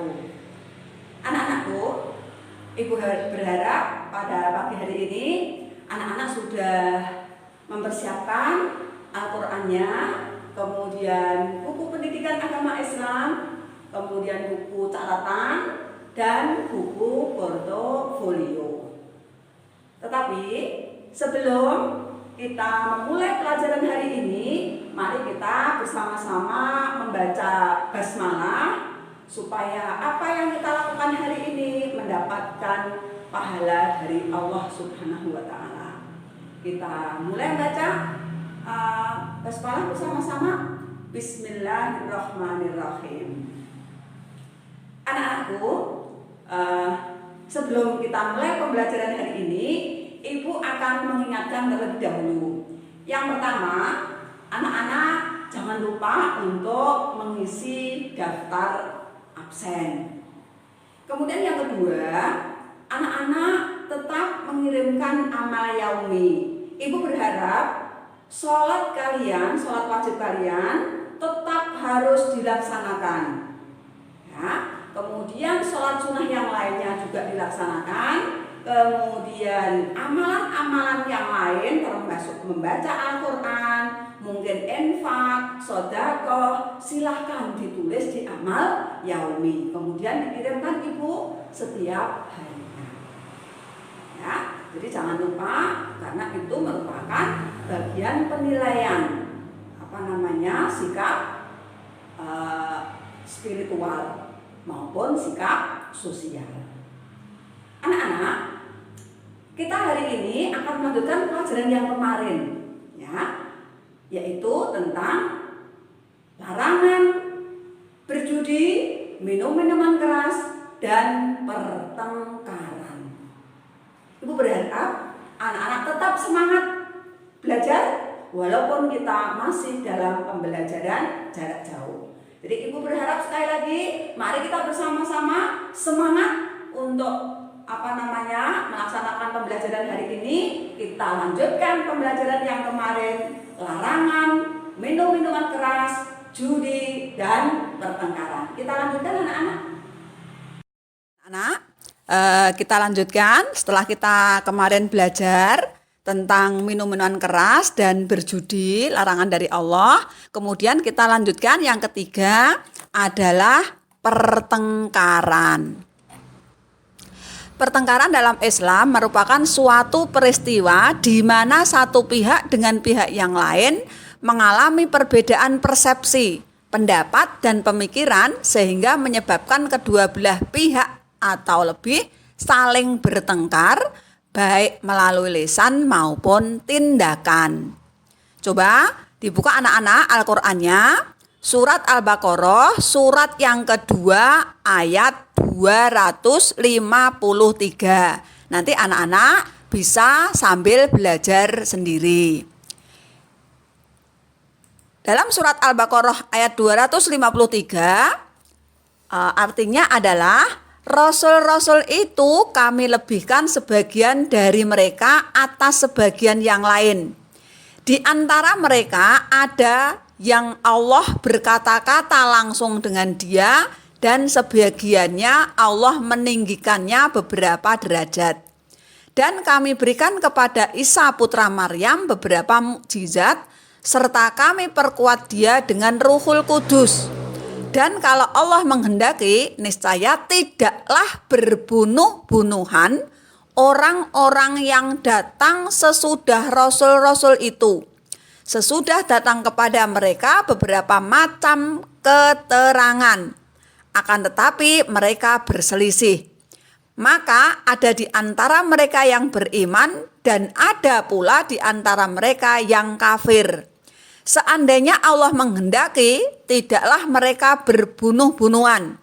wabarakatuh. Anak-anakku, Ibu berharap pada pagi hari ini anak-anak sudah mempersiapkan Al-Qur'annya, kemudian buku pendidikan agama Islam, kemudian buku catatan dan buku portofolio. Tetapi sebelum kita memulai pelajaran hari ini, mari kita bersama-sama membaca basmalah supaya apa yang kita lakukan hari ini mendapatkan pahala dari Allah Subhanahu wa taala. Kita mulai membaca basmalah bersama-sama. Bismillahirrahmanirrahim. Anak-anakku, sebelum kita mulai pembelajaran hari ini, Ibu akan mengingatkan terlebih dahulu. Yang pertama, anak-anak jangan lupa untuk mengisi daftar absen. Kemudian yang kedua, anak-anak tetap mengirimkan amal yaumi. Ibu berharap sholat wajib kalian tetap harus dilaksanakan. Ya. Kemudian sholat sunnah yang lainnya juga dilaksanakan. Kemudian amalan-amalan yang lain termasuk membaca Al-Quran, mungkin infak, sedekah, silahkan ditulis di amal yaumi. Kemudian dikirimkan Ibu setiap harinya. Ya, jadi jangan lupa karena itu merupakan bagian penilaian sikap spiritual maupun sikap sosial. Anak-anak, kita hari ini akan melanjutkan pelajaran yang kemarin, ya, yaitu tentang larangan berjudi, minum minuman keras, dan pertengkaran. Ibu berharap anak-anak tetap semangat belajar walaupun kita masih dalam pembelajaran jarak jauh. Jadi Ibu berharap sekali lagi, mari kita bersama-sama semangat untuk melaksanakan pembelajaran hari ini. Kita lanjutkan pembelajaran yang kemarin, larangan minum minuman keras, judi, dan pertengkaran. Kita lanjutkan anak-anak. Kita lanjutkan setelah kita kemarin belajar tentang minum minuman keras dan berjudi, larangan dari Allah. Kemudian kita lanjutkan yang ketiga adalah pertengkaran. Pertengkaran dalam Islam merupakan suatu peristiwa di mana satu pihak dengan pihak yang lain mengalami perbedaan persepsi, pendapat, dan pemikiran sehingga menyebabkan kedua belah pihak atau lebih saling bertengkar baik melalui lisan maupun tindakan. Coba dibuka anak-anak Al-Qur'annya, surat Al-Baqarah, surat yang kedua ayat 253. Nanti anak-anak bisa sambil belajar sendiri. Dalam surat Al-Baqarah ayat 253, artinya adalah Rasul-rasul itu kami lebihkan sebagian dari mereka atas sebagian yang lain. Di antara mereka ada yang Allah berkata-kata langsung dengan dia, dan sebagiannya Allah meninggikannya beberapa derajat. Dan kami berikan kepada Isa putra Maryam beberapa mukjizat, serta kami perkuat dia dengan Ruhul Kudus. Dan kalau Allah menghendaki, niscaya tidaklah berbunuh-bunuhan orang-orang yang datang sesudah rasul-rasul itu. Sesudah datang kepada mereka beberapa macam keterangan. Akan tetapi mereka berselisih. Maka ada di antara mereka yang beriman dan ada pula di antara mereka yang kafir. Seandainya Allah menghendaki, tidaklah mereka berbunuh-bunuhan.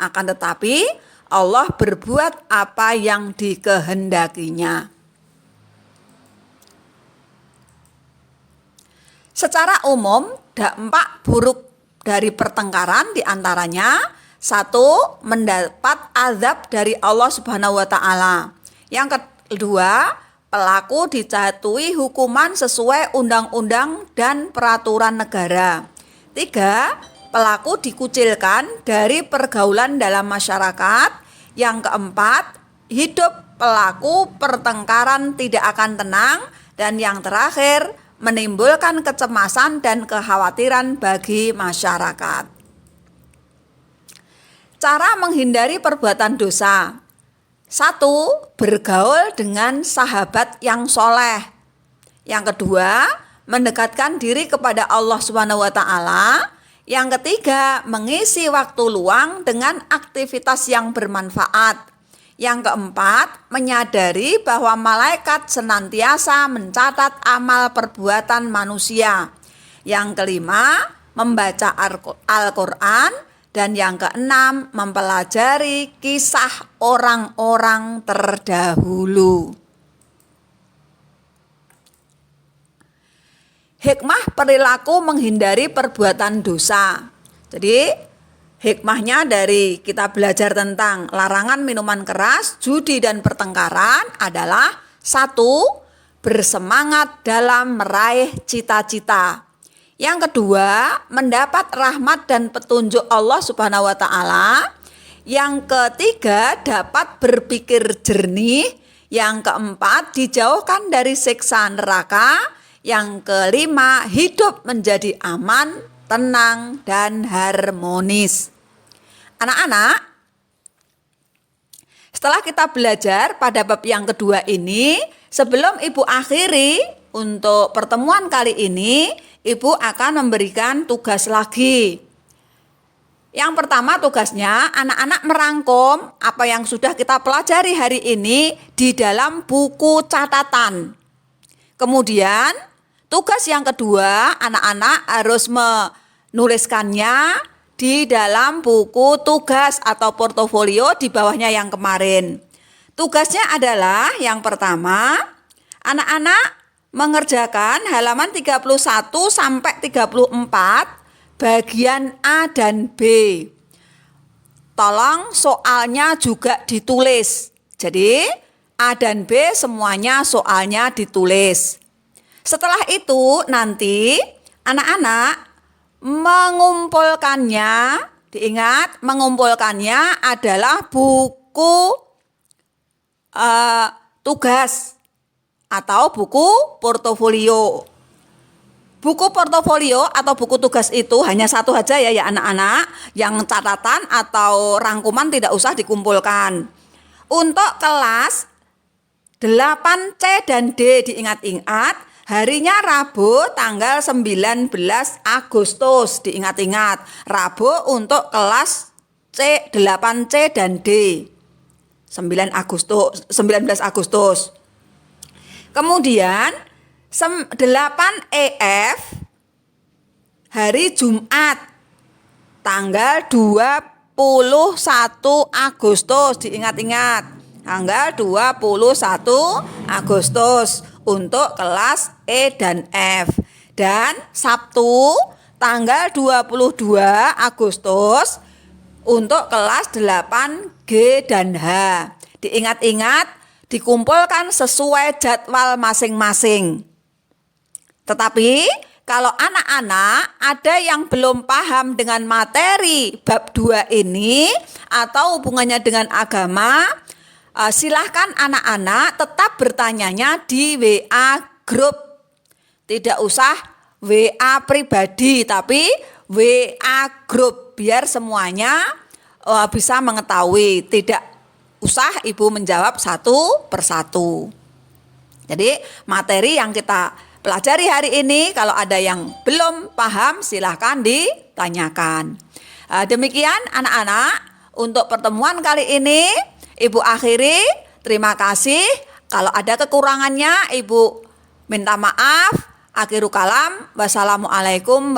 Akan tetapi Allah berbuat apa yang dikehendakinya. Secara umum, dampak buruk dari pertengkaran diantaranya: 1. Mendapat azab dari Allah Subhanahu wa taala. Yang kedua, pelaku dijatuhi hukuman sesuai undang-undang dan peraturan negara. 3. pelaku dikucilkan dari pergaulan dalam masyarakat. Yang keempat, hidup pelaku pertengkaran tidak akan tenang. Dan yang terakhir, menimbulkan kecemasan dan kekhawatiran bagi masyarakat. Cara menghindari perbuatan dosa. 1. Bergaul dengan sahabat yang soleh. Yang kedua, mendekatkan diri kepada Allah SWT. Yang ketiga, mengisi waktu luang dengan aktivitas yang bermanfaat. Yang keempat, menyadari bahwa malaikat senantiasa mencatat amal perbuatan manusia. Yang kelima, membaca Al-Quran. Dan yang keenam, mempelajari kisah orang-orang terdahulu. Hikmah perilaku menghindari perbuatan dosa. Jadi hikmahnya dari kita belajar tentang larangan minuman keras, judi dan pertengkaran adalah 1. Bersemangat dalam meraih cita-cita. Yang kedua, mendapat rahmat dan petunjuk Allah Subhanahu wa taala. Yang ketiga, dapat berpikir jernih. Yang keempat, dijauhkan dari siksa neraka. Yang kelima, hidup menjadi aman, tenang, dan harmonis. Anak-anak, setelah kita belajar pada bab yang kedua ini, sebelum Ibu akhiri untuk pertemuan kali ini, Ibu akan memberikan tugas lagi. Yang pertama tugasnya, anak-anak merangkum apa yang sudah kita pelajari hari ini di dalam buku catatan. Kemudian, tugas yang kedua, anak-anak harus menuliskannya di dalam buku tugas atau portofolio di bawahnya yang kemarin. Tugasnya adalah yang pertama, anak-anak mengerjakan halaman 31 sampai 34 bagian A dan B. Tolong soalnya juga ditulis. Jadi A dan B semuanya soalnya ditulis. Setelah itu nanti anak-anak mengumpulkannya, diingat mengumpulkannya adalah buku tugas atau buku portofolio. Buku portofolio atau buku tugas itu hanya satu saja ya anak-anak. Yang catatan atau rangkuman tidak usah dikumpulkan. Untuk kelas 8C dan D diingat-ingat, harinya Rabu tanggal 19 Agustus. Diingat-ingat, Rabu untuk kelas 8C dan D. 19 Agustus. Kemudian 8EF hari Jumat tanggal 21 Agustus. Diingat-ingat, tanggal 21 Agustus untuk kelas E dan F. Dan Sabtu tanggal 22 Agustus untuk kelas 8G dan H. Diingat-ingat, dikumpulkan sesuai jadwal masing-masing. Tetapi kalau anak-anak ada yang belum paham dengan materi bab 2 ini atau hubungannya dengan agama, silahkan anak-anak tetap bertanyanya di WA grup. Tidak usah WA pribadi, tapi WA grup biar semuanya bisa mengetahui. Tidak usah Ibu menjawab satu persatu. Jadi materi yang kita pelajari hari ini, kalau ada yang belum paham silahkan ditanyakan. Demikian anak-anak untuk pertemuan kali ini Ibu akhiri. Terima kasih. Kalau ada kekurangannya Ibu minta maaf. Akhirul kalam. Wassalamualaikum